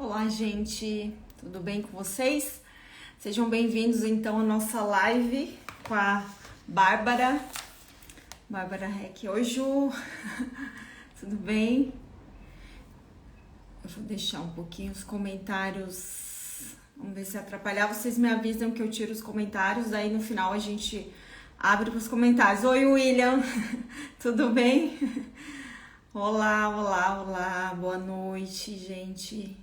Olá, gente, tudo bem com vocês? Sejam bem-vindos então à nossa live com a Bárbara Heck. Hoje, tudo bem? Eu vou deixar um pouquinho os comentários, vamos ver se atrapalhar. Vocês me avisam que eu tiro os comentários, aí no final a gente abre para os comentários. Oi, William, tudo bem? Olá, boa noite, gente.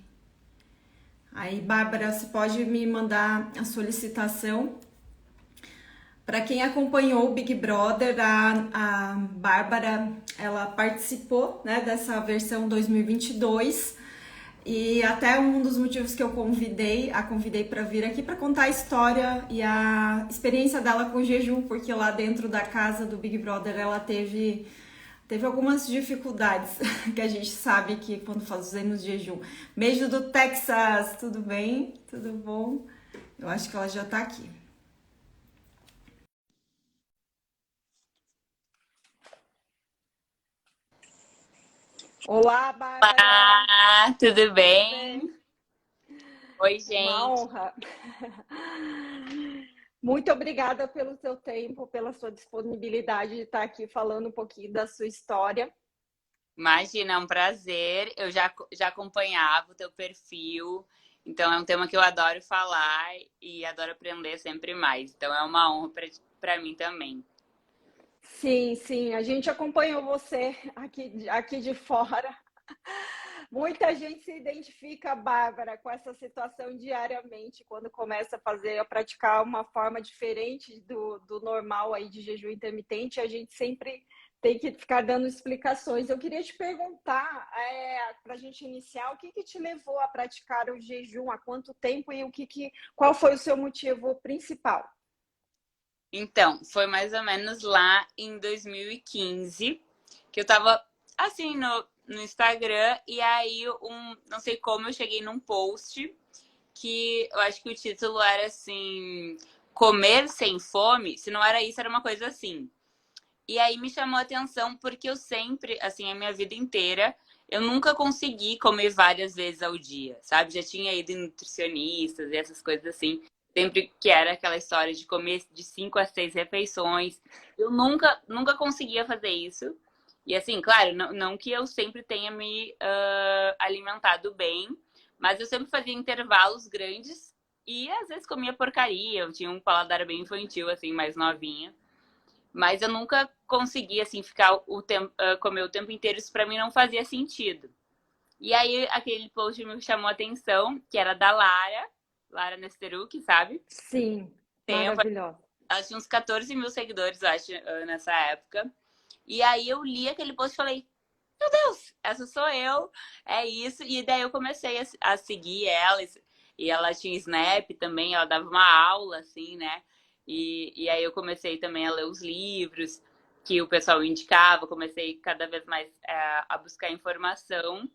Aí, Bárbara, você pode me mandar a solicitação. Para quem acompanhou o Big Brother, a Bárbara, ela participou, né, dessa versão 2022 e até um dos motivos que eu a convidei para vir aqui para contar a história e a experiência dela com o jejum, porque lá dentro da casa do Big Brother ela teve algumas dificuldades que a gente sabe que quando fazemos jejum. Beijo do Texas, tudo bem? Tudo bom? Eu acho que ela já tá aqui. Olá, Bárbara! Olá, tudo Tudo bem? bem? Oi, Uma gente. honra. Muito obrigada pelo seu tempo, pela sua disponibilidade de estar aqui falando um pouquinho da sua história. Imagina, é um prazer. Eu já acompanhava o teu perfil, então é um tema que eu adoro falar e adoro aprender sempre mais. Então é uma honra para mim também. Sim, a gente acompanhou você aqui de fora. Muita gente se identifica, Bárbara, com essa situação diariamente, quando começa a praticar uma forma diferente do normal aí de jejum intermitente, a gente sempre tem que ficar dando explicações. Eu queria te perguntar, para a gente iniciar, o que te levou a praticar o jejum, há quanto tempo e qual foi o seu motivo principal? Então, foi mais ou menos lá em 2015 que eu tava assim no Instagram e aí não sei como eu cheguei num post que eu acho que o título era assim, comer sem fome, se não era isso, era uma coisa assim. E aí me chamou a atenção porque eu sempre, assim, a minha vida inteira, eu nunca consegui comer várias vezes ao dia, sabe? Já tinha ido em nutricionistas e essas coisas assim, sempre que era aquela história de comer de 5 a 6 refeições. Eu nunca conseguia fazer isso. E assim, claro, não que eu sempre tenha me alimentado bem, mas eu sempre fazia intervalos grandes e às vezes comia porcaria. Eu tinha um paladar bem infantil, assim, mais novinha. Mas eu nunca consegui, assim, ficar o tempo, comer o tempo inteiro. Isso pra mim não fazia sentido. E aí, aquele post me chamou a atenção, que era da Lara Nesteruk, sabe? Sim, Tempo, maravilhosa. ela tinha uns 14 mil seguidores, eu acho, nessa época. E aí eu li aquele post e falei, meu Deus, essa sou eu, é isso. E daí eu comecei a seguir ela, e ela tinha Snap também, ela dava uma aula, assim, né? E aí eu comecei também a ler os livros que o pessoal indicava, comecei cada vez mais a buscar informação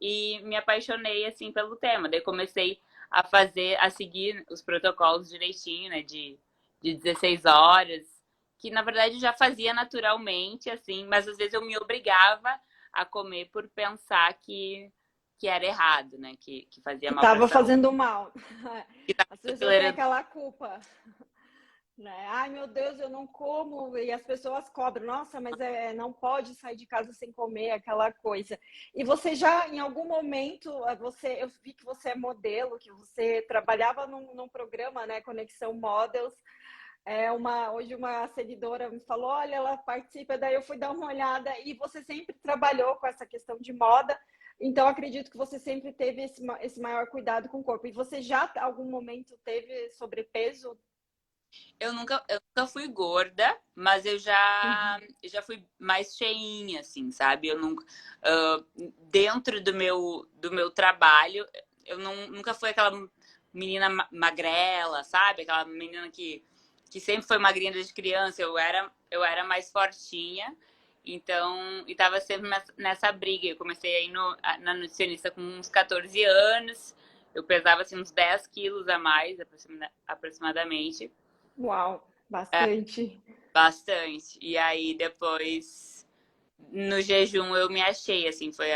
e me apaixonei, assim, pelo tema. Daí comecei a seguir os protocolos direitinho, né? De 16 horas, que na verdade eu já fazia naturalmente, assim, mas às vezes eu me obrigava a comer por pensar que era errado, né? Que fazia Que mal para a estava saúde. fazendo mal. Que tava As pessoas têm acelerando. aquela culpa. Né? Ai, meu Deus, eu não como, e as pessoas cobram, nossa, mas não pode sair de casa sem comer aquela coisa. E você já, em algum momento, eu vi que você é modelo, que você trabalhava num programa, né, Conexão Models. Hoje uma seguidora me falou, olha, ela participa, daí eu fui dar uma olhada, e você sempre trabalhou com essa questão de moda, então acredito que você sempre teve esse maior cuidado com o corpo. E você já, em algum momento, teve sobrepeso? Eu nunca fui gorda, mas eu já fui mais cheinha, assim, sabe? Eu nunca. ah, Dentro do meu trabalho, eu nunca fui aquela menina magrela, sabe? Aquela menina que sempre foi magrinha desde criança. Eu era mais fortinha, então. E tava sempre nessa briga. Eu comecei aí na nutricionista com uns 14 anos. Eu pesava assim, uns 10 quilos a mais, aproximadamente. Uau, bastante. Bastante. E aí depois, no jejum, eu me achei, assim, foi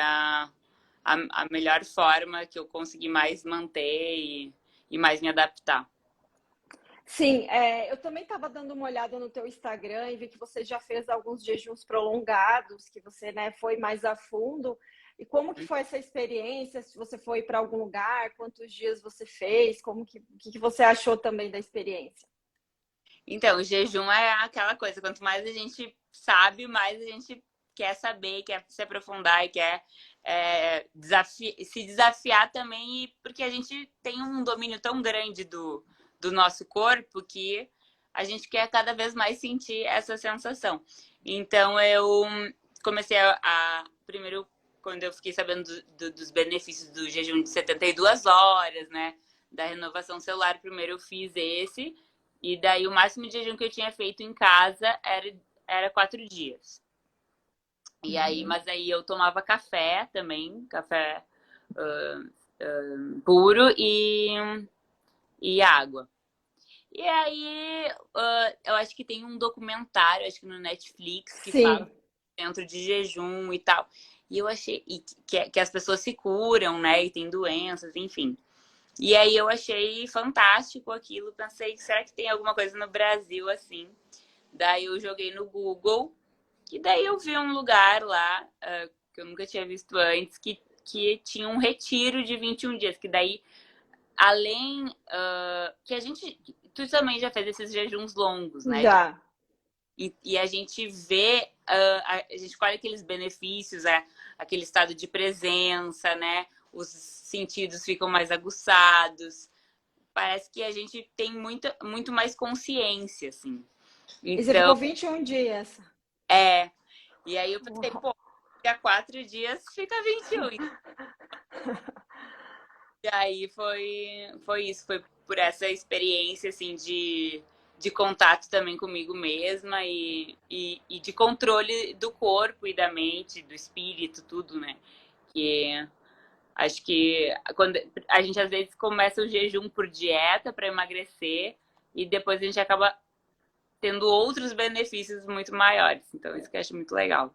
a melhor forma que eu consegui mais manter e mais me adaptar. Sim, eu também estava dando uma olhada no teu Instagram e vi que você já fez alguns jejuns prolongados, que você, né, foi mais a fundo. E como que foi essa experiência? Se você foi para algum lugar, quantos dias você fez? Que você achou também da experiência? Então, o jejum é aquela coisa, quanto mais a gente sabe, mais a gente quer saber, quer se aprofundar e quer se desafiar também, porque a gente tem um domínio tão grande do nosso corpo que a gente quer cada vez mais sentir essa sensação. Então, eu comecei primeiro, quando eu fiquei sabendo dos benefícios do jejum de 72 horas, né, da renovação celular, primeiro eu fiz esse, e daí o máximo de jejum que eu tinha feito em casa era 4 dias. E aí, mas aí eu tomava café também, café puro e água. E aí, eu acho que tem um documentário, acho que no Netflix, que fala Sim. dentro de jejum e tal. E eu achei que as pessoas se curam, né? E tem doenças, enfim. E aí eu achei fantástico aquilo. Pensei, será que tem alguma coisa no Brasil assim? Daí eu joguei no Google, e daí eu vi um lugar lá, que eu nunca tinha visto antes, que tinha um retiro de 21 dias, que daí, além que a gente. Tu também já fez esses jejuns longos, né? Já. E a gente vê, a gente colhe aqueles benefícios, aquele estado de presença, né? Os sentidos ficam mais aguçados. Parece que a gente tem muito mais consciência, assim. E você Então, ficou 21 dias. e aí eu pensei, Uau. pô, fica 4 dias, fica 21. E aí foi isso, foi por essa experiência, assim, de contato também comigo mesma e de controle do corpo e da mente, do espírito, tudo, né? Que acho que quando a gente às vezes começa o jejum por dieta para emagrecer e depois a gente acaba tendo outros benefícios muito maiores. Então, isso que eu acho muito legal.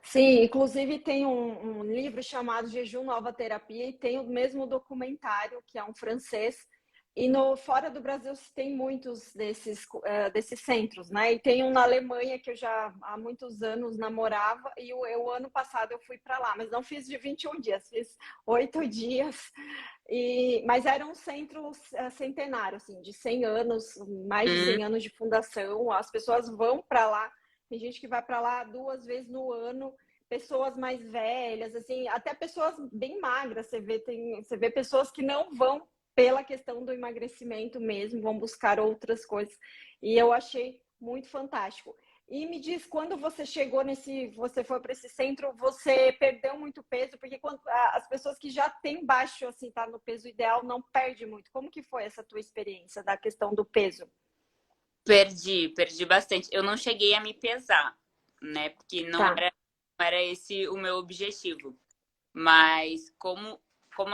Sim, inclusive tem um livro chamado Jejum Nova Terapia e tem o mesmo documentário, que é um francês. E no fora do Brasil tem muitos desses centros, né? E tem um na Alemanha que eu já há muitos anos namorava e o ano passado eu fui para lá, mas não fiz de 21 dias, fiz 8 dias. Mas era um centro centenário, assim, de 100 anos, mais de Hum, 100 anos de fundação. As pessoas vão para lá. Tem gente que vai para lá 2 vezes no ano, pessoas mais velhas, assim, até pessoas bem magras. Você vê pessoas que não vão pela questão do emagrecimento mesmo, vão buscar outras coisas. E eu achei muito fantástico. E me diz, quando você foi para esse centro, você perdeu muito peso? Porque as pessoas que já têm baixo, assim, tá no peso ideal, não perde muito. Como que foi essa tua experiência da questão do peso? perdi bastante. Eu não cheguei a me pesar, né? Porque Tá. não era esse o meu objetivo. Mas como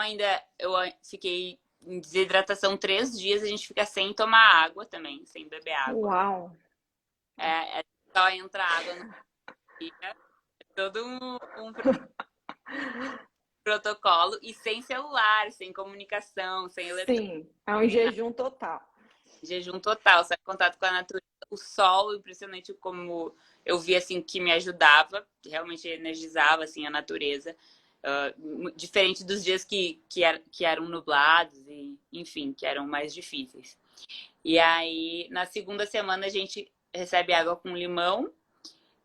ainda eu fiquei em desidratação 3 dias, a gente fica sem tomar água também, sem beber água. Uau. É só entrar água no dia, é todo um protocolo e sem celular, sem comunicação, sem eletrônico, Sim, é um jejum total. jejum total, só contato com a natureza. O sol, impressionante como eu vi assim que me ajudava, realmente energizava assim a natureza. Diferente dos dias que eram nublados e, enfim, que eram mais difíceis. E aí, na segunda semana, a gente recebe água com limão.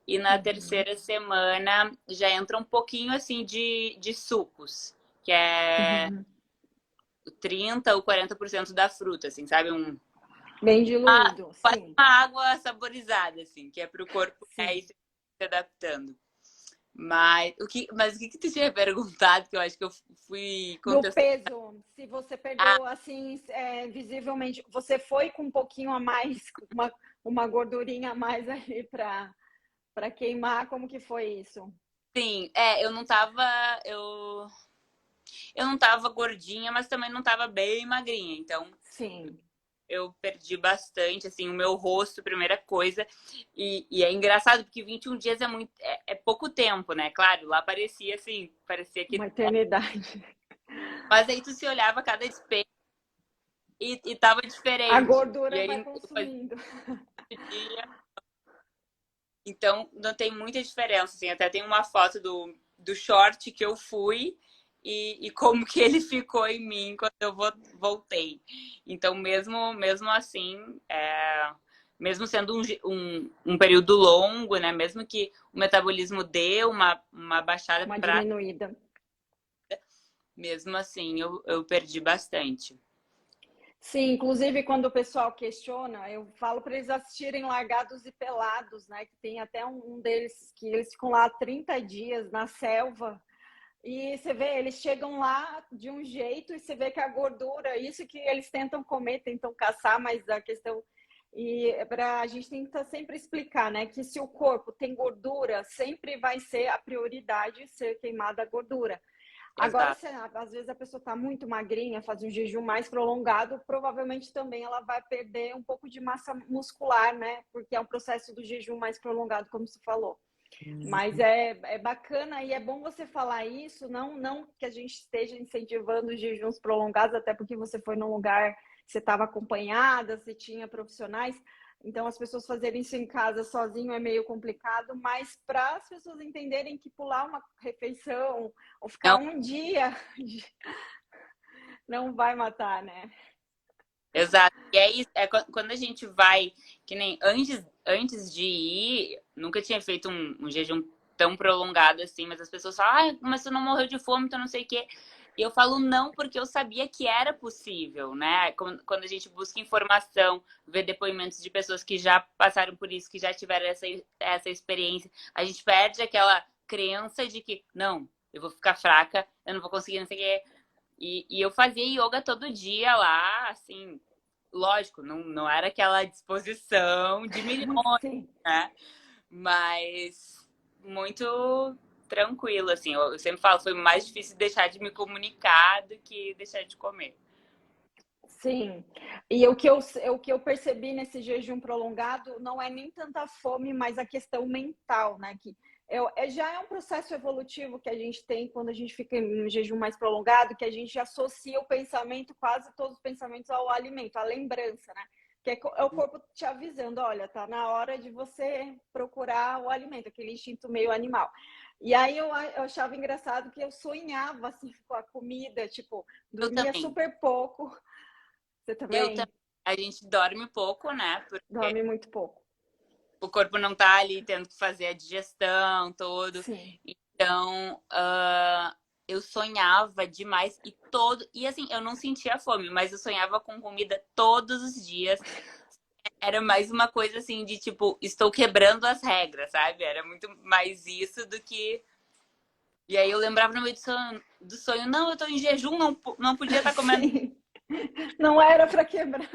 E na Uhum, terceira semana já entra um pouquinho assim de sucos, que é uhum. 30 ou 40% da fruta, assim, sabe? Bem diluído, Quase sim, uma água saborizada, assim, que é pro corpo sim. ir se adaptando. Mas o que tu tinha perguntado, que eu acho que eu fui No contestando. peso, se você Ah, perdeu assim, visivelmente, você foi com um pouquinho a mais, uma gordurinha a mais ali para queimar, como que foi isso? sim, eu não tava gordinha, mas também não tava bem magrinha, então Sim. eu perdi bastante, assim, o meu rosto, primeira coisa. E é engraçado, porque 21 dias é muito, é pouco tempo, né? Claro, lá parecia assim, parecia que. Uma eternidade. Mas aí tu se olhava cada espelho e tava A diferente. E gordura vai aí eu fazia consumindo. dia. Então, não tem muita diferença, assim. Até tem uma foto do short que eu fui e como que ele ficou em mim quando eu voltei. Então, mesmo assim, mesmo sendo um período longo, né? Mesmo que o metabolismo dê uma baixada Uma para diminuída. mesmo assim eu perdi bastante. Sim, inclusive quando o pessoal questiona, eu falo para eles assistirem Largados e Pelados, né? Que tem até um deles que eles ficam lá 30 dias na selva. E você vê, eles chegam lá de um jeito e você vê que a gordura, isso que eles tentam comer, tentam caçar, mas a questão. E a gente tem que sempre explicar, né? Que se o corpo tem gordura, sempre vai ser a prioridade ser queimada a gordura. Agora, Exato. se às vezes a pessoa está muito magrinha, faz um jejum mais prolongado, provavelmente também ela vai perder um pouco de massa muscular, né? Porque é um processo do jejum mais prolongado, como você falou. Mas é bacana e é bom você falar isso, não que a gente esteja incentivando os jejuns prolongados, até porque você foi num lugar, você estava acompanhada, você tinha profissionais, então as pessoas fazerem isso em casa sozinho é meio complicado, mas para as pessoas entenderem que pular uma refeição ou ficar Não, um dia não vai matar, né? exato. E é isso, quando a gente vai, que nem antes de ir, nunca tinha feito um jejum tão prolongado assim, mas as pessoas falam, ah, mas tu não morreu de fome, então não sei o quê. E eu falo não, porque eu sabia que era possível, né? Quando a gente busca informação, vê depoimentos de pessoas que já passaram por isso, que já tiveram essa experiência, a gente perde aquela crença de que, não, eu vou ficar fraca, eu não vou conseguir, não sei o quê. E eu fazia yoga todo dia lá, assim, lógico, não era aquela disposição de milhões, Sim. né? Mas muito tranquilo, assim. Eu sempre falo, foi mais difícil deixar de me comunicar do que deixar de comer. Sim, e o que eu percebi nesse jejum prolongado não é nem tanta fome, mas a questão mental, né? Que já é um processo evolutivo que a gente tem quando a gente fica em um jejum mais prolongado, que a gente associa o pensamento, quase todos os pensamentos, ao alimento, à lembrança, né? Que é o corpo te avisando, olha, tá na hora de você procurar o alimento, aquele instinto meio animal. E aí eu achava engraçado que eu sonhava assim com a comida, tipo, Eu dormia também. super pouco. Você Eu também. também? A gente dorme pouco, né? Porque Dorme muito pouco. o corpo não tá ali tendo que fazer a digestão todo. Sim. Então, eu sonhava demais e assim, eu não sentia fome, mas eu sonhava com comida todos os dias. Era mais uma coisa assim de tipo, estou quebrando as regras, sabe? Era muito mais isso do que. E aí eu lembrava no meio do sonho, não, eu tô em jejum, não podia estar comendo. Sim. Não era para quebrar.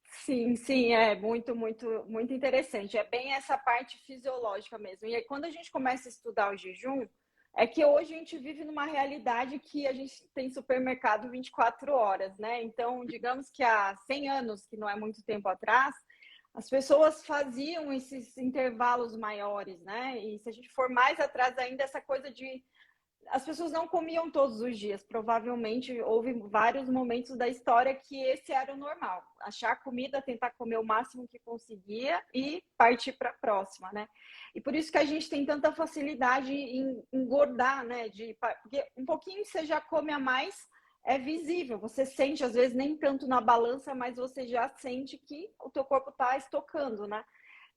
Sim, sim, é muito, muito, muito interessante. É bem essa parte fisiológica mesmo. E aí, quando a gente começa a estudar o jejum, é que hoje a gente vive numa realidade que a gente tem supermercado 24 horas, né? Então, digamos que há 100 anos, que não é muito tempo atrás, as pessoas faziam esses intervalos maiores, né? E se a gente for mais atrás ainda, essa coisa de as pessoas não comiam todos os dias. Provavelmente houve vários momentos da história que esse era o normal. Achar comida, tentar comer o máximo que conseguia e partir para a próxima, né? E por isso que a gente tem tanta facilidade em engordar, né? Porque um pouquinho você já come a mais, é visível. Você sente, às vezes, nem tanto na balança, mas você já sente que o teu corpo está estocando, né?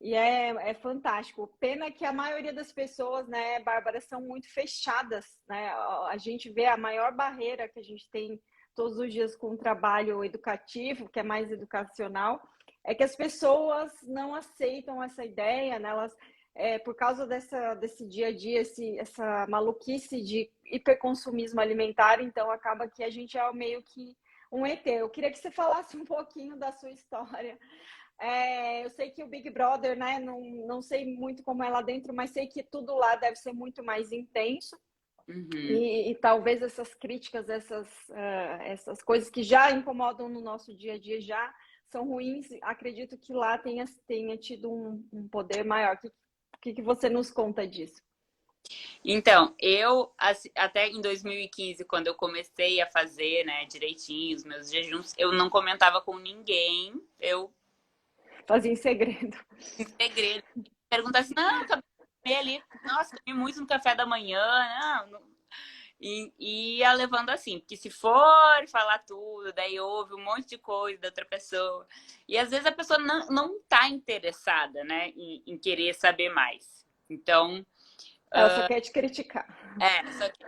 E é fantástico. Pena que a maioria das pessoas, né, Bárbara, são muito fechadas, né? A gente vê a maior barreira que a gente tem todos os dias com o trabalho educativo, que é mais educacional, é que as pessoas não aceitam essa ideia, né? Elas, por causa desse dia a dia, essa maluquice de hiperconsumismo alimentar, então acaba que a gente é meio que um ET. Eu queria que você falasse um pouquinho da sua história. Eu sei que o Big Brother, né? Não sei muito como é lá dentro, mas sei que tudo lá deve ser muito mais intenso. Uhum. E talvez essas críticas, essas coisas que já incomodam no nosso dia a dia já são ruins. Acredito que lá tenha tido um poder maior. O que você nos conta disso? Então, eu até em 2015, quando eu comecei a fazer, né, direitinho os meus jejuns, eu não comentava com ninguém. Eu, Fazia em segredo. em segredo, perguntasse assim, não, acabei de comer ali. Nossa, comi muito no café da manhã. Não. E ia levando assim, porque se for falar tudo, daí ouve um monte de coisa da outra pessoa. E às vezes a pessoa não tá interessada, né, em querer saber mais. Então, Ela só quer te criticar. só que,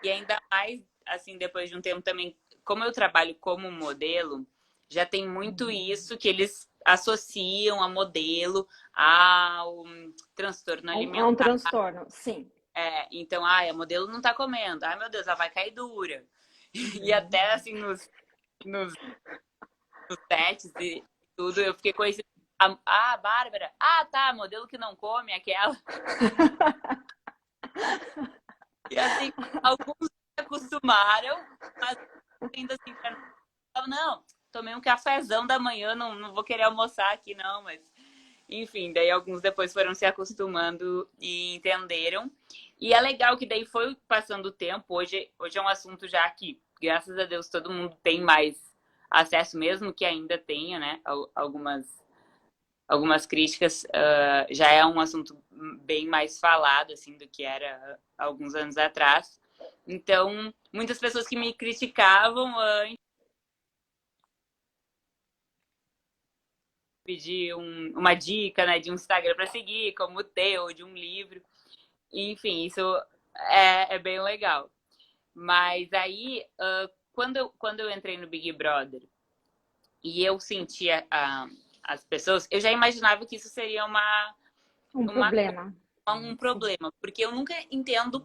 e ainda mais, assim, depois de um tempo também, como eu trabalho como modelo, já tem muito isso que eles associam a modelo ao transtorno É um alimentar. transtorno, sim. Então, a modelo não tá comendo. Ai, meu Deus, ela vai cair dura. E até assim nos sets e tudo, eu fiquei conhecida. Bárbara. Ah, tá, modelo que não come, aquela. E assim, alguns se acostumaram, mas ainda assim, não, tomei um cafezão da manhã, não vou querer almoçar aqui, não, mas. Enfim, daí alguns depois foram se acostumando e entenderam. E é legal que daí foi passando o tempo. Hoje é um assunto já que, graças a Deus, todo mundo tem mais acesso, mesmo que ainda tenha, né? Algumas críticas, já é um assunto bem mais falado, assim, do que era alguns anos atrás. Então, muitas pessoas que me criticavam antes pedir uma dica, né, de um Instagram para seguir, como o teu, de um livro. Enfim, isso é bem legal. Mas aí, quando eu entrei no Big Brother e eu sentia as pessoas, eu já imaginava que isso seria Um uma, problema. um Sim. problema, porque eu nunca entendo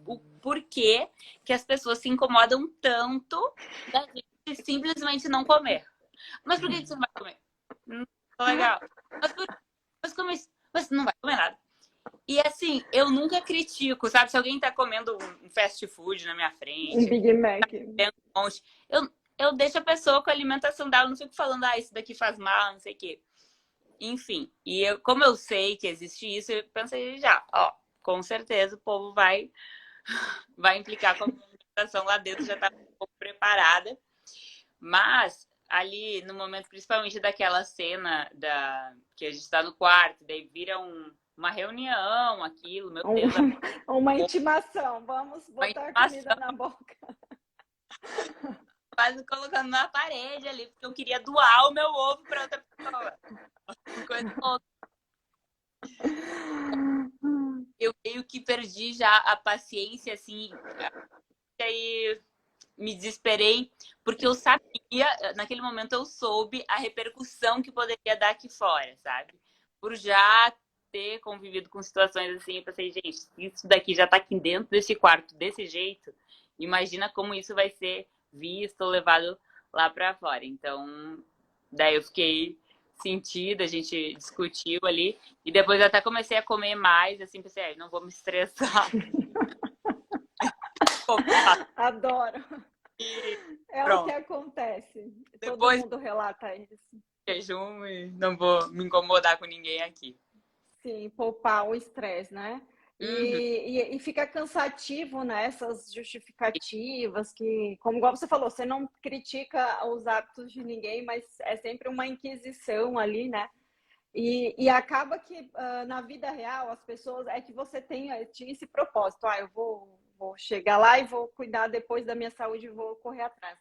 o porquê que as pessoas se incomodam tanto da gente simplesmente não comer. Mas por que você não vai comer? Não tá legal. Mas, mas não vai comer nada. E assim, eu nunca critico, sabe? Se alguém tá comendo um fast food na minha Um frente, Big Mac. tem um monte, eu deixo a pessoa com a alimentação dela, não fico falando, isso daqui faz mal, não sei o quê. Enfim, como eu sei que existe isso, eu pensei já, com certeza o povo vai implicar com a alimentação lá dentro, já tá um pouco preparada. Mas ali no momento, principalmente daquela cena que a gente tá no quarto, daí vira uma reunião, aquilo, meu Deus, Uma intimação. Vamos uma botar comida intimação, na boca. quase colocando na parede ali, porque eu queria doar o meu ovo para outra pessoa. Coisa louca. Eu meio que perdi já a paciência, assim, e aí me desesperei, porque eu sabia, naquele momento eu soube a repercussão que poderia dar aqui fora, sabe? Por já ter convivido com situações assim, eu pensei, gente, isso daqui já tá aqui dentro desse quarto desse jeito, imagina como isso vai ser visto ou levado lá para fora. Então, daí eu fiquei sentida, a gente discutiu ali, e depois eu até comecei a comer mais, assim, pensei, não vou me estressar. Adoro. E É o que pronto. acontece. Todo Depois mundo relata isso. jejum e não vou me incomodar com ninguém aqui. Sim, poupar o estresse, né? Uhum. E fica cansativo, né? Essas justificativas que, como igual você falou, você não critica os hábitos de ninguém, mas é sempre uma inquisição ali, né? E acaba que na vida real as pessoas é que você tinha esse propósito, eu vou chegar lá e vou cuidar depois da minha saúde e vou correr atrás.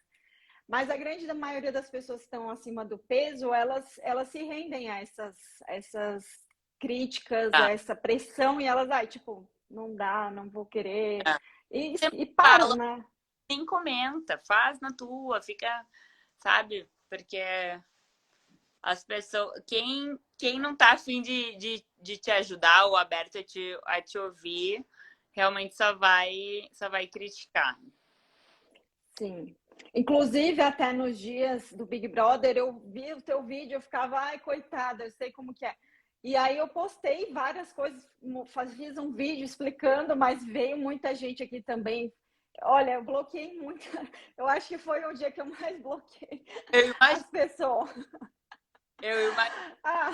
Mas a grande maioria das pessoas que estão acima do peso, elas se rendem a essas críticas, a Tá. essa pressão, e elas, tipo, não dá, não vou querer. É. Sempre E param, falo, né? nem comenta, faz na tua, fica, sabe? Porque as pessoas, quem não tá afim de te ajudar ou aberto a te ouvir, realmente só vai criticar. Sim. Inclusive, até nos dias do Big Brother, eu vi o teu vídeo, eu ficava, ai, coitada, eu sei como que é. E aí eu postei várias coisas, fiz um vídeo explicando, mas veio muita gente aqui também. Olha, eu bloqueei muito. Eu acho que foi o dia que eu mais bloqueei Eu as imagino, pessoas. eu imagino. Ah,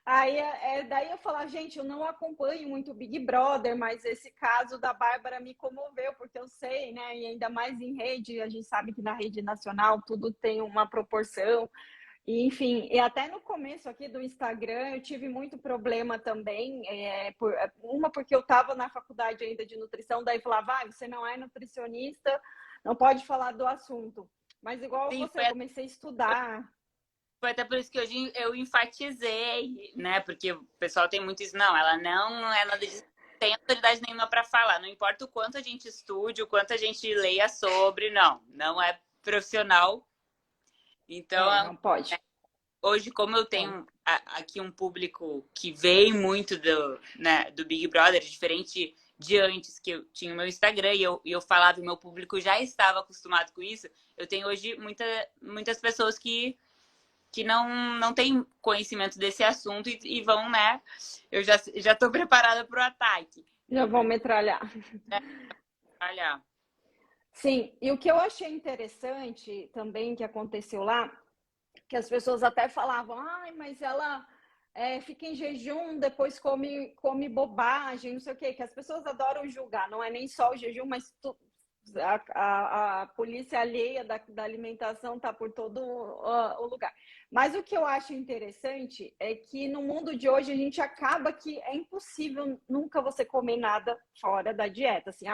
aí daí eu falo, gente, eu não acompanho muito o Big Brother, mas esse caso da Bárbara me comoveu, porque eu sei, né? E ainda mais em rede, a gente sabe que na rede nacional tudo tem uma proporção. E, enfim, e até no começo aqui do Instagram eu tive muito problema também, uma porque eu estava na faculdade ainda de nutrição, daí falava, você não é nutricionista, não pode falar do assunto. Mas igual Sim, você, eu comecei a estudar. foi até por isso que hoje eu enfatizei, né? Porque o pessoal tem muito isso. Não, ela não é nada disso. Não tem autoridade nenhuma para falar. Não importa o quanto a gente estude, o quanto a gente leia sobre, não é profissional. Então, Não pode. hoje, como eu É. tenho aqui um público que vem muito do Big Brother, diferente de antes, que eu tinha o meu Instagram e eu falava e meu público já estava acostumado com isso, eu tenho hoje muitas pessoas que não têm conhecimento desse assunto e vão, né? Eu já tô preparada para o ataque. Já vão metralhar. Olha, Sim, e o que eu achei interessante também que aconteceu lá, que as pessoas até falavam, mas ela fica em jejum, depois come bobagem, não sei o quê, que as pessoas adoram julgar, não é nem só o jejum, mas a polícia alheia da alimentação está por todo o lugar. Mas o que eu acho interessante é que no mundo de hoje a gente acaba que é impossível nunca você comer nada fora da dieta, assim,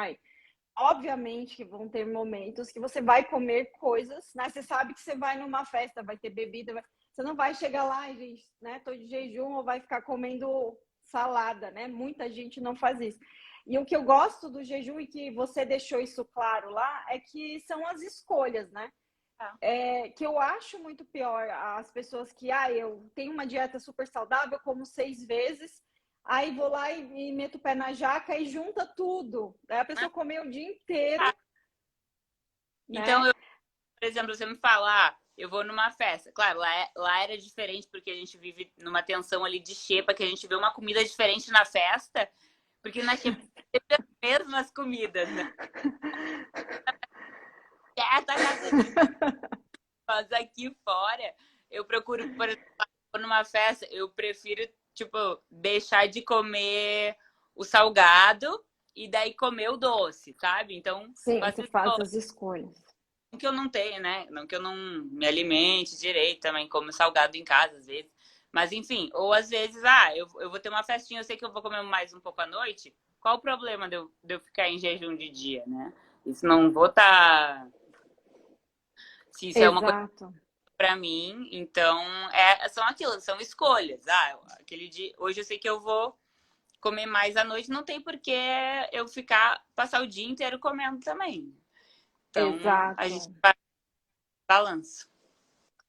obviamente que vão ter momentos que você vai comer coisas, né? Você sabe que você vai numa festa, vai ter bebida, você não vai chegar lá e, gente, né, tô de jejum ou vai ficar comendo salada, né? Muita gente não faz isso. E o que eu gosto do jejum e que você deixou isso claro lá é que são as escolhas, né? tá. Que eu acho muito pior as pessoas que, eu tenho uma dieta super saudável, como 6 vezes, aí vou lá e meto o pé na jaca e junta tudo. Aí a pessoa comeu o dia inteiro, Então, né? por exemplo, você me fala, eu vou numa festa. Claro, lá era diferente porque a gente vive numa tensão ali de xepa, que a gente vê uma comida diferente na festa, porque na xepa sempre as mesmas comidas, né? Essa casa de nós aqui fora, eu procuro, por exemplo, numa festa, eu prefiro, tipo, deixar de comer o salgado e daí comer o doce, sabe? Então, Sim, faço você isso. faz as escolhas. Não que eu não tenha, né? Não que eu não me alimente direito, também como salgado em casa às vezes. Mas enfim, ou às vezes, eu vou ter uma festinha, eu sei que eu vou comer mais um pouco à noite. Qual o problema de eu ficar em jejum de dia, né? Isso não vou estar. Se isso é uma coisa Exato. pra mim, então são aquilo, são escolhas. Aquele dia, hoje eu sei que eu vou comer mais à noite, não tem por que eu passar o dia inteiro comendo também. Então, a gente Exato. faz balanço.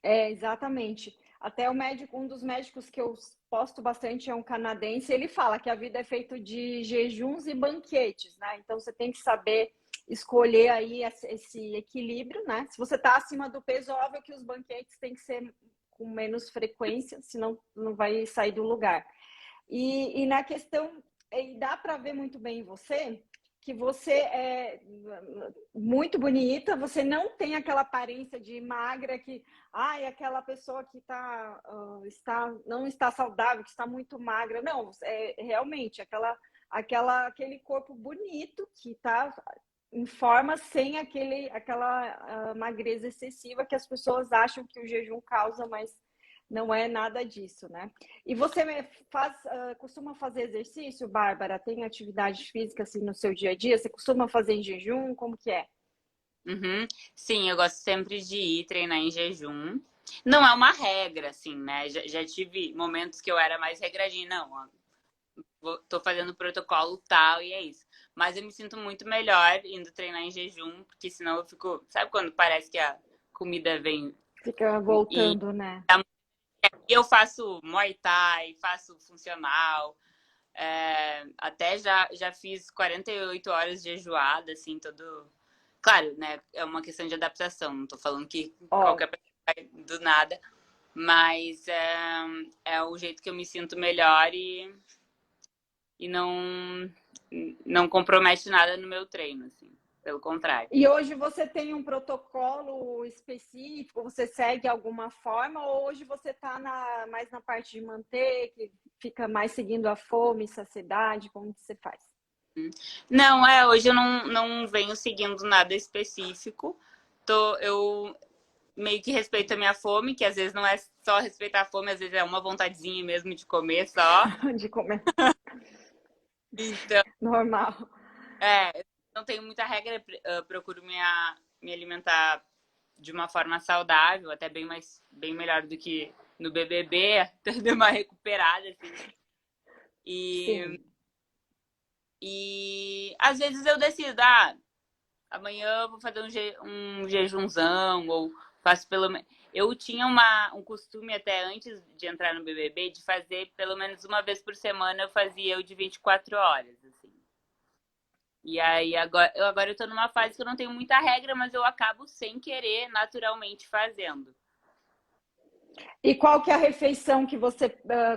Exatamente. Até um dos médicos que eu posto bastante é um canadense, ele fala que a vida é feita de jejuns e banquetes, né? Então você tem que saber escolher aí esse equilíbrio, né? Se você está acima do peso, óbvio que os banquetes têm que ser com menos frequência, senão não vai sair do lugar. E na questão, e dá para ver muito bem em você que você é muito bonita, você não tem aquela aparência de magra que, aquela pessoa que não está saudável, que está muito magra. Não, realmente aquele corpo bonito que está em forma sem aquela magreza excessiva que as pessoas acham que o jejum causa, mas não é nada disso, né? E você costuma fazer exercício, Bárbara? Tem atividade física assim no seu dia a dia? Você costuma fazer em jejum? Como que é? Uhum. Sim, eu gosto sempre de ir treinar em jejum. Não é uma regra, assim, né? Já tive momentos que eu era mais regradinha. Não, tô fazendo protocolo tal e é isso. Mas eu me sinto muito melhor indo treinar em jejum, porque senão eu fico. Sabe quando parece que a comida vem Fica e voltando, né? eu faço Muay Thai, faço funcional. Até já fiz 48 horas de jejuada, assim, todo. Claro, né? É uma questão de adaptação. Não tô falando que Ó, qualquer pessoa vai do nada. Mas é o jeito que eu me sinto melhor e não compromete nada no meu treino, assim. Pelo contrário. E hoje você tem um protocolo específico? Você segue alguma forma? Ou hoje você está mais na parte de manter, que fica mais seguindo a fome, saciedade? Como que você faz? Não, hoje eu não venho seguindo nada específico. Eu meio que respeito a minha fome, que às vezes não é só respeitar a fome, às vezes é uma vontadezinha mesmo de comer só. De comer. Então, Normal. não tenho muita regra, procuro me alimentar de uma forma saudável, até bem melhor do que no BBB, até deu uma recuperada, assim. E, Sim. e às vezes eu decido, amanhã eu vou fazer um jejunzão, ou faço pelo menos. Eu tinha um costume até antes de entrar no BBB de fazer pelo menos uma vez por semana, eu fazia o de 24 horas, assim. E aí agora eu tô numa fase que eu não tenho muita regra, mas eu acabo sem querer, naturalmente fazendo. E qual que é a refeição que você,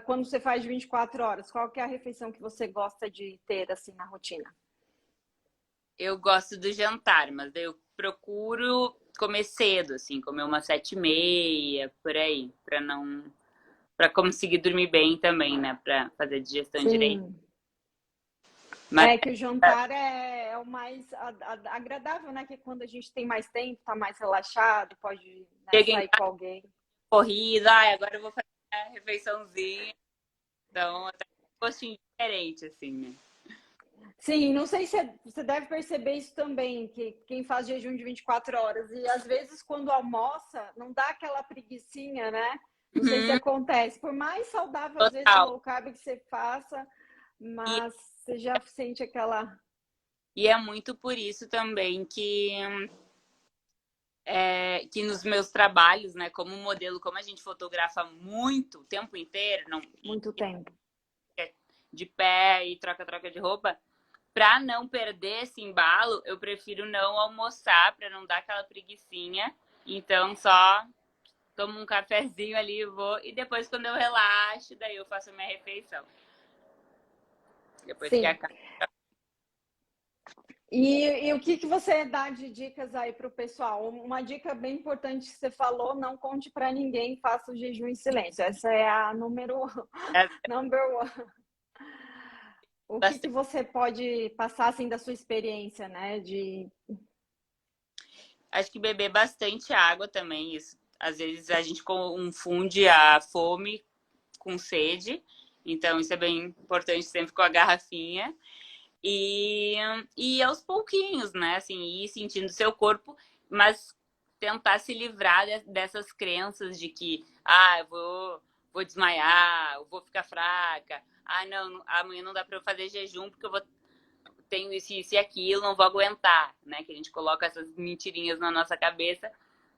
quando você faz de 24 horas, qual que é a refeição que você gosta de ter assim na rotina? Eu gosto do jantar, mas daí eu procuro comer cedo, assim, comer umas 7h30, por aí, para conseguir dormir bem também, né, para fazer a digestão direito. Sim. Mas Que o jantar é o mais agradável, né? Que quando a gente tem mais tempo, tá mais relaxado, pode, né, chega em sair com alguém. corrida, agora eu vou fazer a refeiçãozinha. Então, até um gostinho diferente, assim, né? Sim, não sei se você deve perceber isso também, que quem faz jejum de 24 horas e às vezes quando almoça, não dá aquela preguicinha, né? Não sei se Uhum, acontece. Por mais saudável às vezes o total. low carb que você faça, E, mas você já sente aquela. e é muito por isso também que nos meus trabalhos, né, como modelo, como a gente fotografa muito o tempo inteiro, não, Muito tempo. de pé e troca-troca de roupa, para não perder esse embalo, eu prefiro não almoçar, para não dar aquela preguicinha. Então, só tomo um cafezinho ali, vou, e depois, quando eu relaxo, daí eu faço a minha refeição. Depois que Sim. acaba. E o que você dá de dicas aí para o pessoal? Uma dica bem importante que você falou: não conte para ninguém, faça o jejum em silêncio. Essa é a number one. O que você pode passar assim da sua experiência, né? Acho que beber bastante água também. Isso. Às vezes a gente confunde a fome com sede. Então, isso é bem importante sempre com a garrafinha. E, e aos pouquinhos, né? Assim, ir sentindo seu corpo, mas tentar se livrar dessas crenças de que, vou desmaiar, eu vou ficar fraca. Não, amanhã não dá para eu fazer jejum porque tenho isso e aquilo, não vou aguentar, né? Que a gente coloca essas mentirinhas na nossa cabeça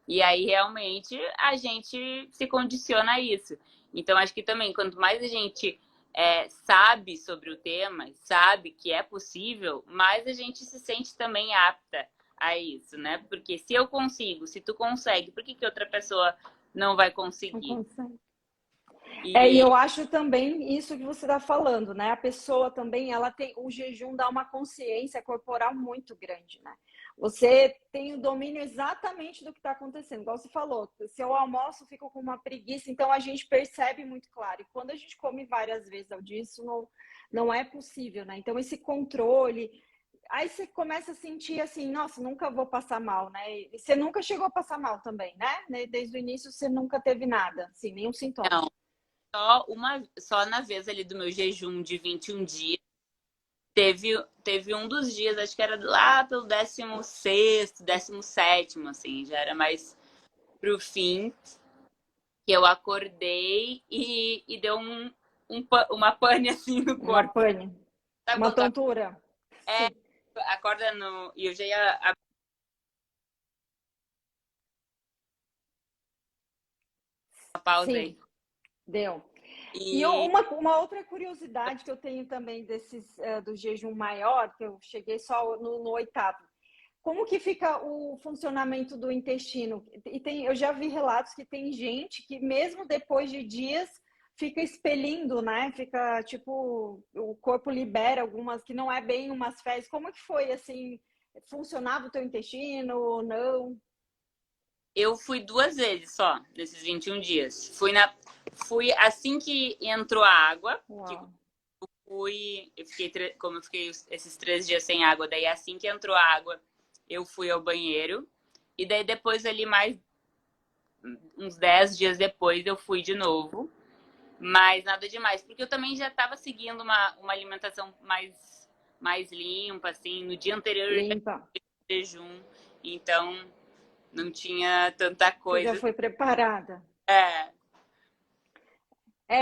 e aí realmente a gente se condiciona a isso. Então acho que também quanto mais a gente sabe sobre o tema, sabe que é possível, mais a gente se sente também apta a isso, né? Porque se eu consigo, se tu consegue, por que outra pessoa não vai Não conseguir? consegue. E E eu acho também isso que você está falando, né? A pessoa também, ela tem o jejum dá uma consciência corporal muito grande, né? Você tem o domínio exatamente do que está acontecendo, igual você falou. Se eu almoço, fico com uma preguiça, então a gente percebe muito claro. E quando a gente come várias vezes ao dia, isso não é possível, né? Então esse controle, aí você começa a sentir assim, nossa, nunca vou passar mal, né? E você nunca chegou a passar mal também, né? Desde o início você nunca teve nada, assim, nenhum sintoma. não, só na vez ali do meu jejum de 21 dias, teve um dos dias, acho que era lá pelo 16º, 17º, assim, já era mais pro fim, que eu acordei e deu uma pane assim no Uma corpo. pane, Sabe uma quando tu tontura. é, Sim, acorda no. E eu já ia abrir uma pausa sim, aí. deu. E E uma outra curiosidade que eu tenho também desses do jejum maior, que eu cheguei só no oitavo. como que fica o funcionamento do intestino? Eu já vi relatos que tem gente que mesmo depois de dias fica expelindo, né? Fica tipo, o corpo libera algumas que não é bem umas fezes. Como que foi assim? Funcionava o teu intestino ou não? Eu fui 2 vezes só, nesses 21 dias. Fui assim que entrou a água, que Uau. eu fiquei, como eu fiquei esses 3 dias sem água, daí assim que entrou a água, eu fui ao banheiro. E daí depois ali mais uns 10 dias depois eu fui de novo. Mas nada demais, porque eu também já estava seguindo uma alimentação mais limpa, assim, no dia anterior eu já Limpa. fiz jejum, então não tinha tanta Você já coisa. foi preparada. É,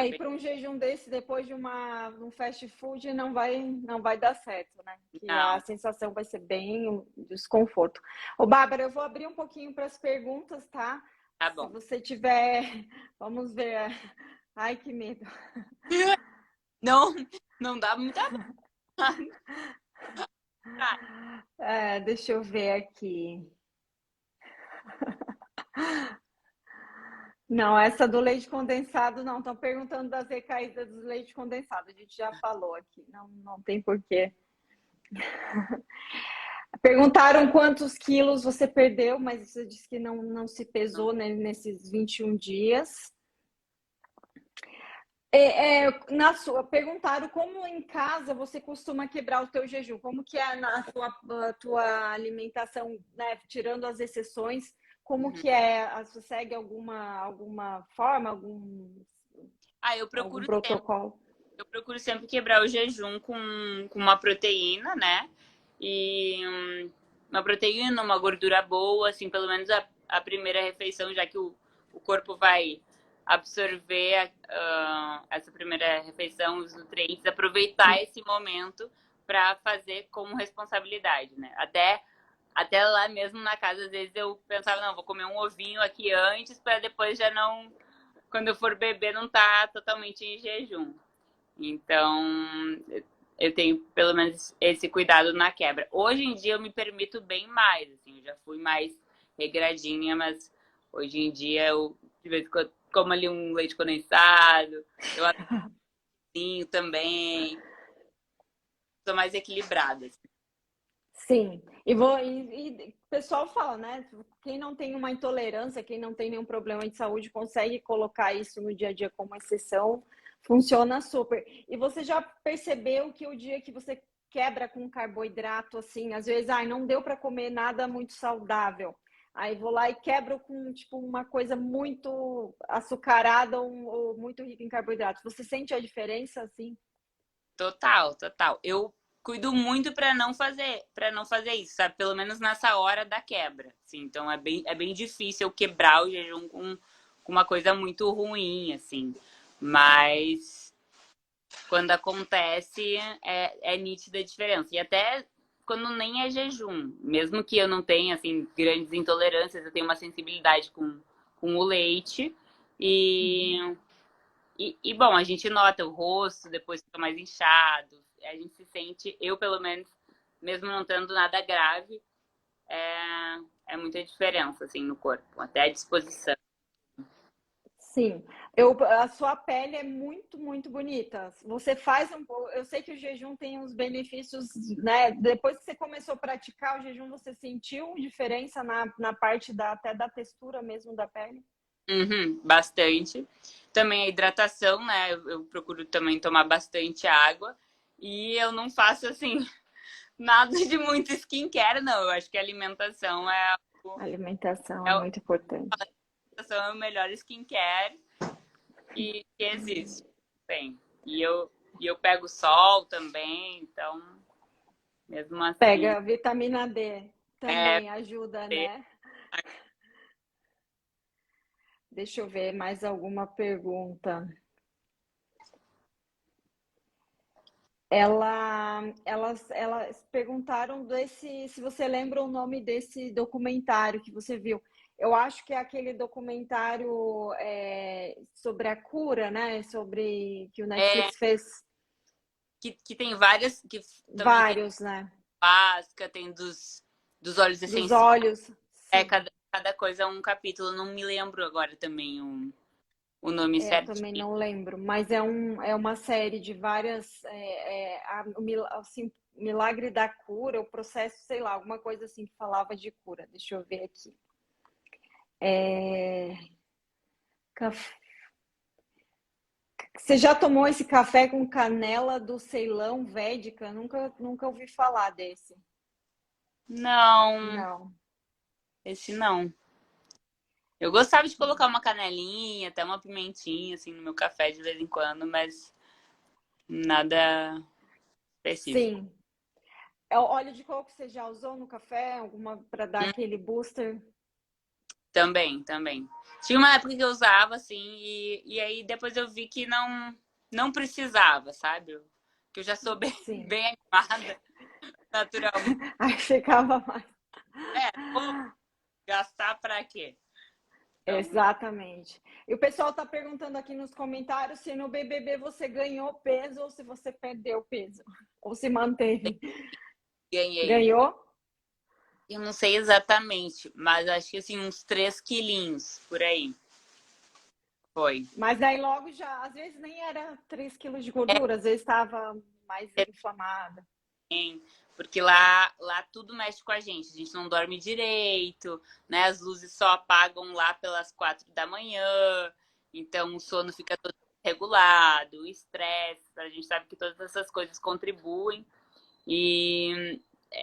E para um jejum desse, depois de um fast food, não vai dar certo, né? Que a não, sensação vai ser bem um desconforto. Ô, Bárbara, eu vou abrir um pouquinho para as perguntas, tá? tá Se bom. você tiver, vamos ver. Ai, que medo. Não, não dá muita vontade. Deixa eu ver aqui. Não, essa do leite condensado, não. Estão perguntando das recaídas do leite condensado. A gente já falou aqui. Não, não tem porquê. Perguntaram quantos quilos você perdeu, mas você disse que não se pesou, né, nesses 21 dias. Perguntaram como em casa você costuma quebrar o teu jejum, como que é na tua alimentação, né, tirando as exceções, como Uhum. que é? Você segue alguma forma, Ah, algum protocolo? eu procuro sempre quebrar o jejum com uma proteína, né? E uma proteína, uma gordura boa, assim, pelo menos a primeira refeição, já que o corpo vai absorver essa primeira refeição, os nutrientes, aproveitar esse momento para fazer como responsabilidade, né? Até lá mesmo na casa, às vezes eu pensava, não, vou comer um ovinho aqui antes para depois já não, quando eu for beber, não tá totalmente em jejum. Então, eu tenho pelo menos esse cuidado na quebra. Hoje em dia eu me permito bem mais, assim, eu já fui mais regradinha, mas hoje em dia eu de vez em quando como ali um leite condensado, eu assim também, sou mais equilibrada. Assim. Sim, e o pessoal fala, né? Quem não tem uma intolerância, quem não tem nenhum problema de saúde, consegue colocar isso no dia a dia como exceção, funciona super. E você já percebeu que o dia que você quebra com carboidrato, assim, às vezes, não deu para comer nada muito saudável. Aí vou lá e quebro com, tipo, uma coisa muito açucarada ou muito rica em carboidrato. Você sente a diferença, assim? Total, total. Eu cuido muito para não fazer isso, sabe? Pelo menos nessa hora da quebra. Assim, então é bem difícil eu quebrar o jejum com uma coisa muito ruim, assim. Mas quando acontece, é nítida a diferença. E até quando nem é jejum, mesmo que eu não tenha assim grandes intolerâncias, eu tenho uma sensibilidade com o leite e Uhum. bom, a gente nota o rosto, depois fica mais inchado. A gente se sente, eu pelo menos, mesmo não tendo nada grave, é muita diferença, assim, no corpo. Até a disposição. Sim, a sua pele é muito, muito bonita. Você faz um pouco. Eu sei que o jejum tem uns benefícios, né? Depois que você começou a praticar o jejum, você sentiu diferença na parte até da textura mesmo da pele? Uhum, bastante. Também a hidratação, né? Eu procuro também tomar bastante água. E eu não faço, assim, nada de muito skincare, não. Eu acho que a alimentação A alimentação é é, muito importante. alimentação é o melhor skincare que existe. Bem, e eu pego sol também, então, mesmo assim, Pega vitamina D, é, também ajuda, né? Deixa eu ver mais alguma pergunta. Elas perguntaram se você lembra o nome desse documentário que você viu. Eu acho que é aquele documentário sobre a cura, né? Sobre que o é, Netflix fez que tem várias, que também tem vários, né? Páscoa, tem dos. dos óleos Dos essenciais. olhos, É, sim. cada coisa é um capítulo. Não me lembro agora também o nome É, eu também certinho. não lembro, mas é uma série de várias. Assim, Milagre da Cura, o processo, sei lá, alguma coisa assim que falava de cura. Deixa eu ver aqui. É, caf- Você já tomou esse café com canela do Ceilão Védica? Nunca ouvi falar desse. Não, Não. esse não. Eu gostava de colocar uma canelinha, até uma pimentinha, assim, no meu café de vez em quando, mas nada específico. Sim. É o óleo de coco você já usou no café? Alguma para dar Hum, aquele booster? também. Tinha uma época que eu usava, assim, e aí depois eu vi que não precisava, sabe? Que eu já sou bem, Sim. bem animada, naturalmente. Aí ficava mais. É, vou gastar pra quê? Então, Exatamente. E o pessoal está perguntando aqui nos comentários se no BBB você ganhou peso ou se você perdeu peso. Ou se manteve. ganhei. Ganhou? Eu não sei exatamente, mas acho que assim, uns 3 quilinhos por aí. Foi. Mas daí logo já, às vezes nem era 3 quilos de gordura, às vezes estava mais inflamada. Hein? Porque lá tudo mexe com a gente. A gente não dorme direito, né? As luzes só apagam lá pelas 4 da manhã. Então o sono fica todo regulado, o estresse. A gente sabe que todas essas coisas contribuem. E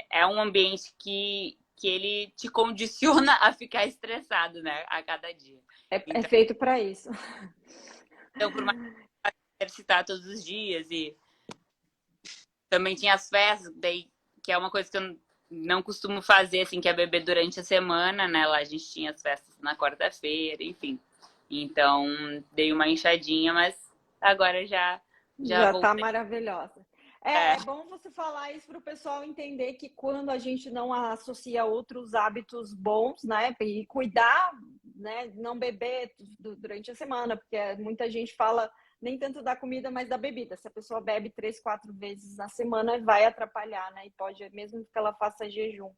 é um ambiente que ele te condiciona a ficar estressado, né? A cada dia. É Então, feito para isso. por mais que exercitar todos os dias e também tinha as festas, daí, que é uma coisa que eu não costumo fazer, assim, que é beber durante a semana, né? Lá a gente tinha as festas na quarta-feira, enfim. Então, dei uma inchadinha, mas agora já Já tá voltei. maravilhosa. É, É bom você falar isso para o pessoal entender que quando a gente não associa outros hábitos bons, né, e cuidar, né, não beber durante a semana, porque muita gente fala nem tanto da comida, mas da bebida. Se a pessoa bebe 3, 4 vezes na semana, vai atrapalhar, né, e pode, mesmo que ela faça jejum.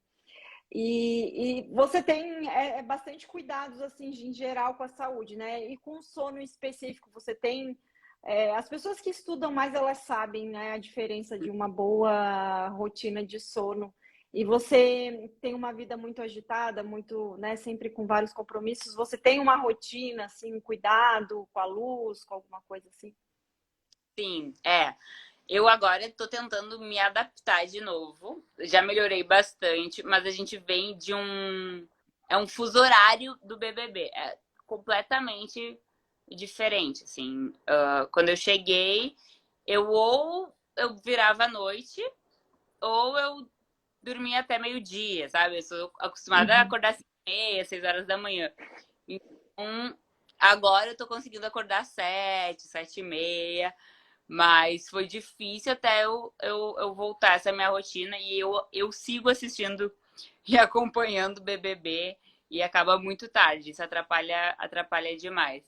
E você tem bastante cuidados, assim, em geral com a saúde, né, e com o sono específico, você tem as pessoas que estudam mais, elas sabem, né, a diferença de uma boa rotina de sono. E você tem uma vida muito agitada, muito, né, sempre com vários compromissos. Você tem uma rotina, assim, um cuidado com a luz, com alguma coisa assim? sim, é. Eu agora estou tentando me adaptar de novo. Já melhorei bastante, mas a gente vem de um. É um fuso horário do BBB. É completamente diferente, assim. Quando eu cheguei, eu virava à noite, ou eu dormia até meio-dia, sabe? Eu sou acostumada a Uhum. acordar às 5h30, 6 horas da manhã. Então, agora eu tô conseguindo acordar às 7, 7h30. Mas foi difícil até eu voltar essa minha rotina e eu sigo assistindo e acompanhando o BBB e acaba muito tarde. Isso atrapalha demais.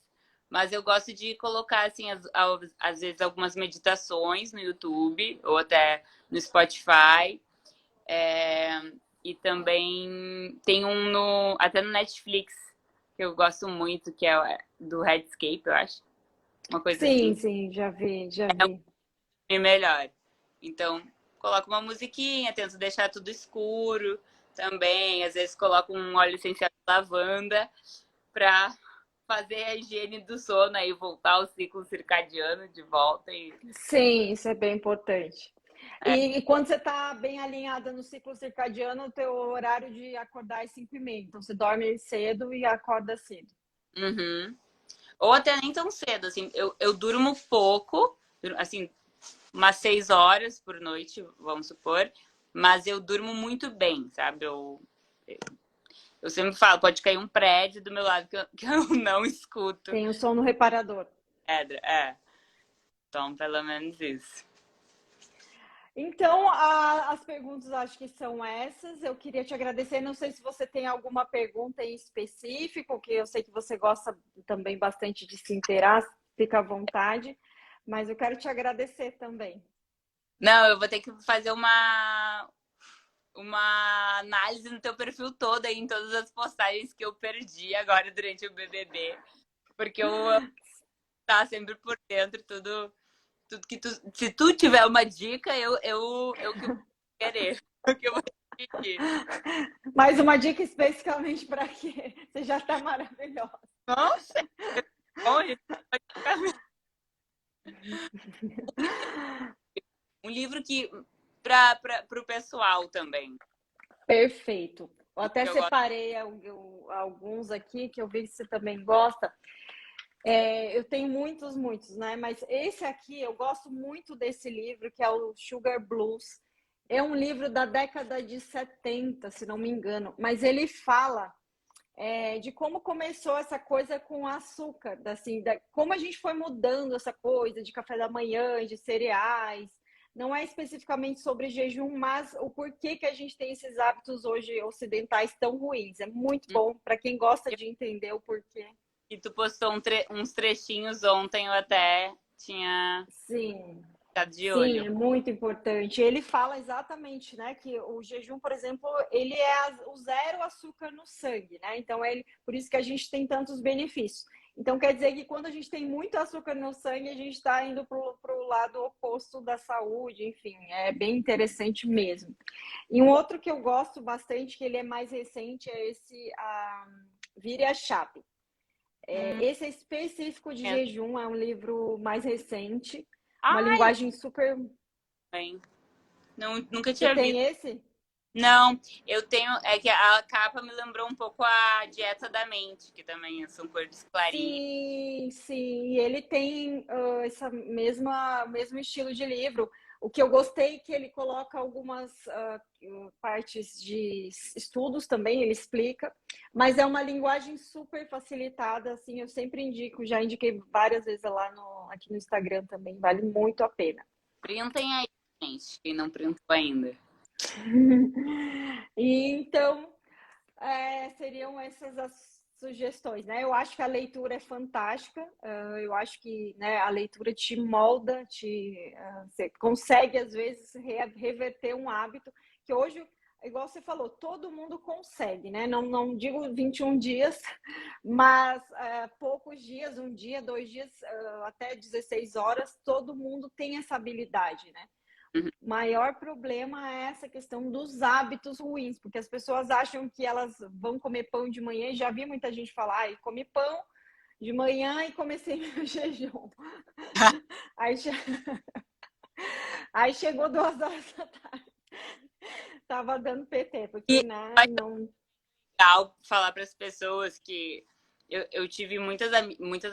Mas eu gosto de colocar, assim, às vezes algumas meditações no YouTube ou até no Spotify. É, e também tem um até no Netflix que eu gosto muito, que é do Redscape, eu acho. Uma coisa Sim, assim. sim, já vi, já vi. E melhor. Então, coloco uma musiquinha, tento deixar tudo escuro também. Às vezes coloco um óleo essencial de lavanda para fazer a higiene do sono e voltar ao ciclo circadiano de volta. Sim, isso é bem importante. É, E quando você está bem alinhada no ciclo circadiano, o teu horário de acordar é 5h30. Então, você dorme cedo e acorda cedo. uhum. Ou até nem tão cedo, assim, eu durmo pouco, assim, umas 6 horas por noite, vamos supor, mas eu durmo muito bem, sabe? Eu sempre falo, pode cair um prédio do meu lado que eu não escuto. Tem o sono reparador. Pedra, é. Então, pelo menos isso. Então, as perguntas acho que são essas. Eu queria te agradecer. Não sei se você tem alguma pergunta em específico, que eu sei que você gosta também bastante de se inteirar, fica à vontade. Mas eu quero te agradecer também. Não, eu vou ter que fazer uma análise no teu perfil todo aí, em todas as postagens que eu perdi agora durante o BBB. Porque eu tá sempre por dentro, tudo que tu. Se tu tiver uma dica, eu que vou querer. O que eu vou pedir. Mais uma dica especificamente para quê? Você já tá maravilhosa. Nossa! Bom, um livro que para o pessoal também. Perfeito. Eu até Eu gosto. separei alguns aqui que eu vi que você também gosta. Eu tenho muitos, né? Mas esse aqui, eu gosto muito desse livro, que é o Sugar Blues. É um livro da década de 70, se não me engano, mas ele fala de como começou essa coisa com açúcar, assim, como a gente foi mudando essa coisa de café da manhã, de cereais. Não é especificamente sobre jejum, mas o porquê que a gente tem esses hábitos hoje ocidentais tão ruins. É muito bom para quem gosta de entender o porquê. E tu postou uns trechinhos ontem, eu até tinha Sim. ficado de Sim, olho. é muito importante. Ele fala exatamente, né, que o jejum, por exemplo, ele é o zero açúcar no sangue, né? Então por isso que a gente tem tantos benefícios. Então quer dizer que quando a gente tem muito açúcar no sangue, a gente está indo para o lado oposto da saúde, enfim, é bem interessante mesmo. E um outro que eu gosto bastante, que ele é mais recente, é esse Vire a Chave. Esse é específico de jejum, é um livro mais recente, uma Ai, linguagem super. bem. Não, nunca Você tinha visto. tem esse? Não, eu tenho. É que a capa me lembrou um pouco a Dieta da Mente, que também são cores clarinhas. Sim, sim. E ele tem essa mesmo estilo de livro. O que eu gostei é que ele coloca algumas partes de estudos também, ele explica, mas é uma linguagem super facilitada, assim, eu sempre indico, já indiquei várias vezes lá aqui no Instagram também, vale muito a pena. Printem aí, gente, quem não printou ainda. E então, seriam essas as sugestões, né? Eu acho que a leitura é fantástica, eu acho que, né, a leitura te molda, você consegue, às vezes, reverter um hábito, que hoje, igual você falou, todo mundo consegue, né? Não digo 21 dias, mas poucos dias, um dia, 2 dias, até 16 horas, todo mundo tem essa habilidade, né? Uhum. O maior problema é essa questão dos hábitos ruins, porque as pessoas acham que elas vão comer pão de manhã, e já vi muita gente falar, e come pão de manhã e comecei meu jejum. Aí, aí chegou 2 horas da tarde, tava dando PT, porque E né, não. legal falar para as pessoas que eu tive muitas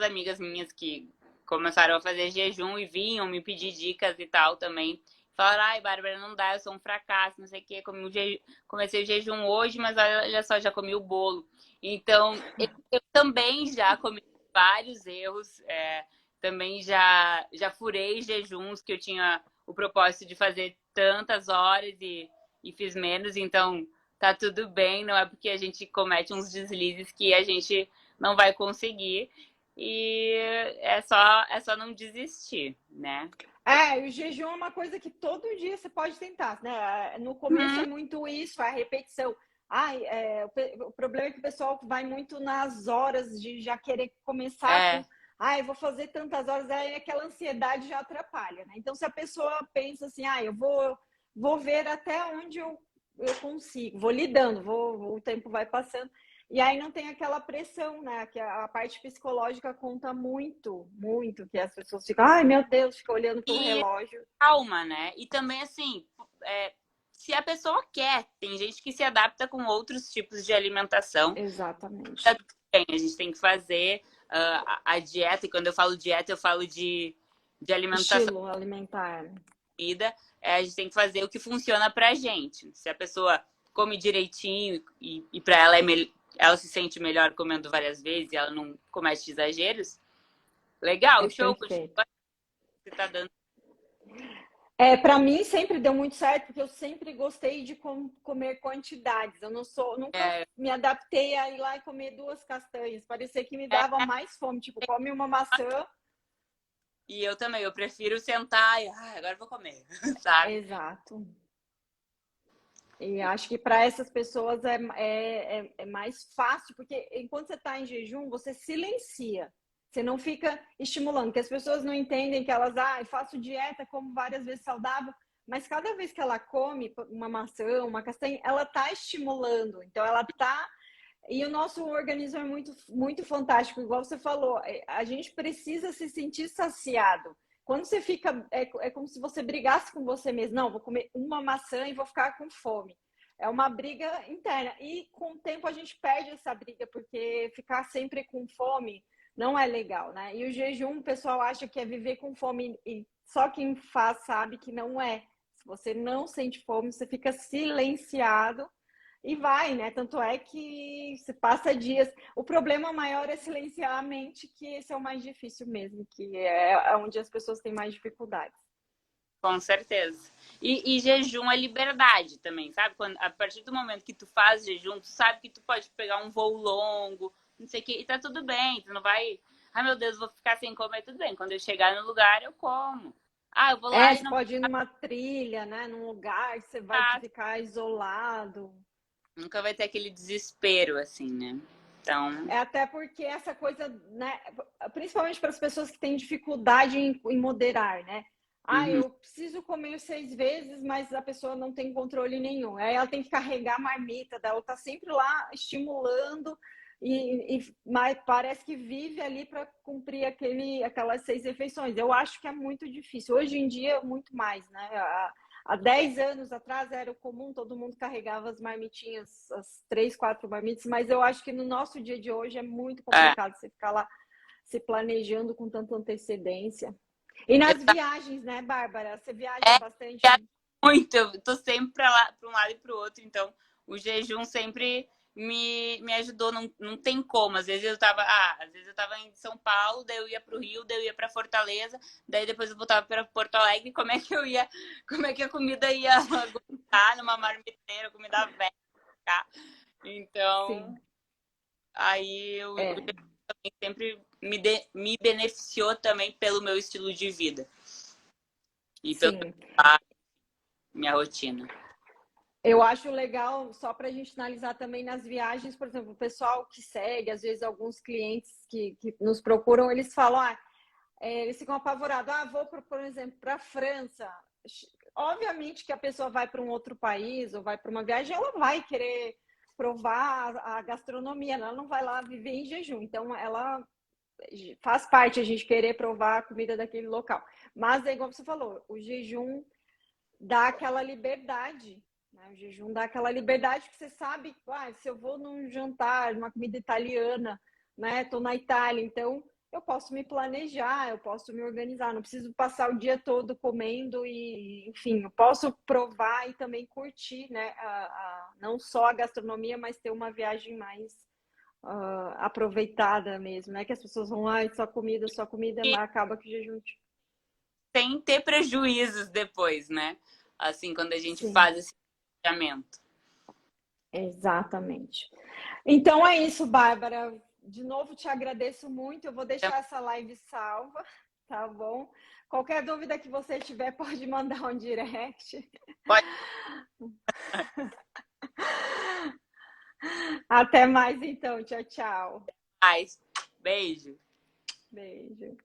amigas minhas que começaram a fazer jejum e vinham me pedir dicas e tal também. Falaram, ai, Bárbara, não dá, eu sou um fracasso, não sei o quê. Comecei o jejum hoje, mas olha só, já comi o bolo. Então, eu também já cometi vários erros. Também já furei jejuns que eu tinha o propósito de fazer tantas horas e fiz menos. Então, tá tudo bem, não é porque a gente comete uns deslizes que a gente não vai conseguir. E é só não desistir, né? O jejum é uma coisa que todo dia você pode tentar, né? No começo é muito isso, a repetição. O problema é que o pessoal vai muito nas horas de já querer começar com. É, Eu vou fazer tantas horas, aí aquela ansiedade já atrapalha, né? Então, se a pessoa pensa assim, eu vou ver até onde eu consigo, vou lidando, o tempo vai passando. E aí não tem aquela pressão, né? Que a parte psicológica conta muito, muito, que as pessoas ficam, ai meu Deus, fica olhando pro e relógio. calma, né? E também, assim, se a pessoa quer, tem gente que se adapta com outros tipos de alimentação. Tá Exatamente. tudo bem, a gente tem que fazer a dieta, e quando eu falo dieta, eu falo de alimentação Estilo alimentar. vida, a gente tem que fazer o que funciona pra gente. Se a pessoa come direitinho e pra ela ela se sente melhor comendo várias vezes e ela não comete exageros, legal, É show, perfeito. continua. Você tá dando. Para mim sempre deu muito certo, porque eu sempre gostei de comer quantidades. Eu nunca É, me adaptei a ir lá e comer 2 castanhas. Parecia que me é, dava mais fome. Tipo, come uma maçã. e eu também, eu prefiro sentar e agora eu vou comer, sabe? Exato. E acho que para essas pessoas é mais fácil, porque enquanto você está em jejum, você silencia. Você não fica estimulando, porque as pessoas não entendem que elas, faço dieta, como várias vezes saudável, mas cada vez que ela come uma maçã, uma castanha, ela está estimulando. Então, ela está. E o nosso organismo é muito, muito fantástico, igual você falou, a gente precisa se sentir saciado. Quando você fica, é como se você brigasse com você mesmo. Não, vou comer uma maçã e vou ficar com fome. É uma briga interna. E com o tempo a gente perde essa briga, porque ficar sempre com fome não é legal, né? E o jejum, o pessoal acha que é viver com fome, e só quem faz sabe que não é. Se você não sente fome, você fica silenciado e vai, né? Tanto é que se passa dias. O problema maior é silenciar a mente, que esse é o mais difícil mesmo, que é onde as pessoas têm mais dificuldades. Com certeza. E jejum é liberdade também, sabe? Quando, a partir do momento que tu faz jejum, tu sabe que tu pode pegar um voo longo, não sei o que, e tá tudo bem. Tu não vai, ai meu Deus, vou ficar sem comer, tudo bem. Quando eu chegar no lugar, eu como. Ah, eu vou lá e Você não pode ir numa trilha, né? Num lugar que você vai faço. ficar isolado. Nunca vai ter aquele desespero, assim, né? Então, É até porque essa coisa, né? Principalmente para as pessoas que têm dificuldade em moderar, né? uhum. Eu preciso comer 6 vezes, mas a pessoa não tem controle nenhum. Aí ela tem que carregar a marmita, ela tá sempre lá estimulando mas parece que vive ali para cumprir aquelas 6 refeições. Eu acho que é muito difícil. Hoje em dia, muito mais, né? Há 10 anos atrás era o comum, todo mundo carregava as marmitinhas, as 3, 4 marmitas, mas eu acho que no nosso dia de hoje é muito É, complicado você ficar lá se planejando com tanta antecedência. E nas viagens, né, Bárbara? Você viaja viajo bastante? muito, eu tô sempre pra lá, pra um lado e pro outro, então o jejum sempre me ajudou, não tem como. Às vezes eu tava em São Paulo, daí eu ia pro Rio, daí eu ia pra Fortaleza, daí depois eu voltava para Porto Alegre, como é que a comida ia aguentar numa marmiteira, comida velha, tá? Então, Sim, aí o é, jejum também sempre me beneficiou também pelo meu estilo de vida e pela sim. minha rotina. Eu acho legal, só para a gente analisar também nas viagens, por exemplo, o pessoal que segue, às vezes alguns clientes que nos procuram, eles falam, eles ficam apavorados, vou, por exemplo, para a França. Obviamente que a pessoa vai para um outro país ou vai para uma viagem, ela vai querer provar a gastronomia, ela não vai lá viver em jejum. Então, ela faz parte a gente querer provar a comida daquele local. Mas é igual você falou, o jejum dá aquela liberdade, né? O jejum dá aquela liberdade que você sabe, se eu vou num jantar, numa comida italiana, né? Tô na Itália, então eu posso me planejar, eu posso me organizar, não preciso passar o dia todo comendo e, enfim, eu posso provar e também curtir, né? Não só a gastronomia, mas ter uma viagem mais aproveitada mesmo, né? Que as pessoas vão, só comida, E mas acaba que o jejum. sem ter prejuízos depois, né? Assim, quando a gente Sim, faz esse planejamento. exatamente. Então é isso, Bárbara. De novo, te agradeço muito. Eu vou Então, deixar essa live salva, tá bom? Qualquer dúvida que você tiver, pode mandar um direct. pode Até mais então. Tchau, tchau. mais. Beijo. Beijo.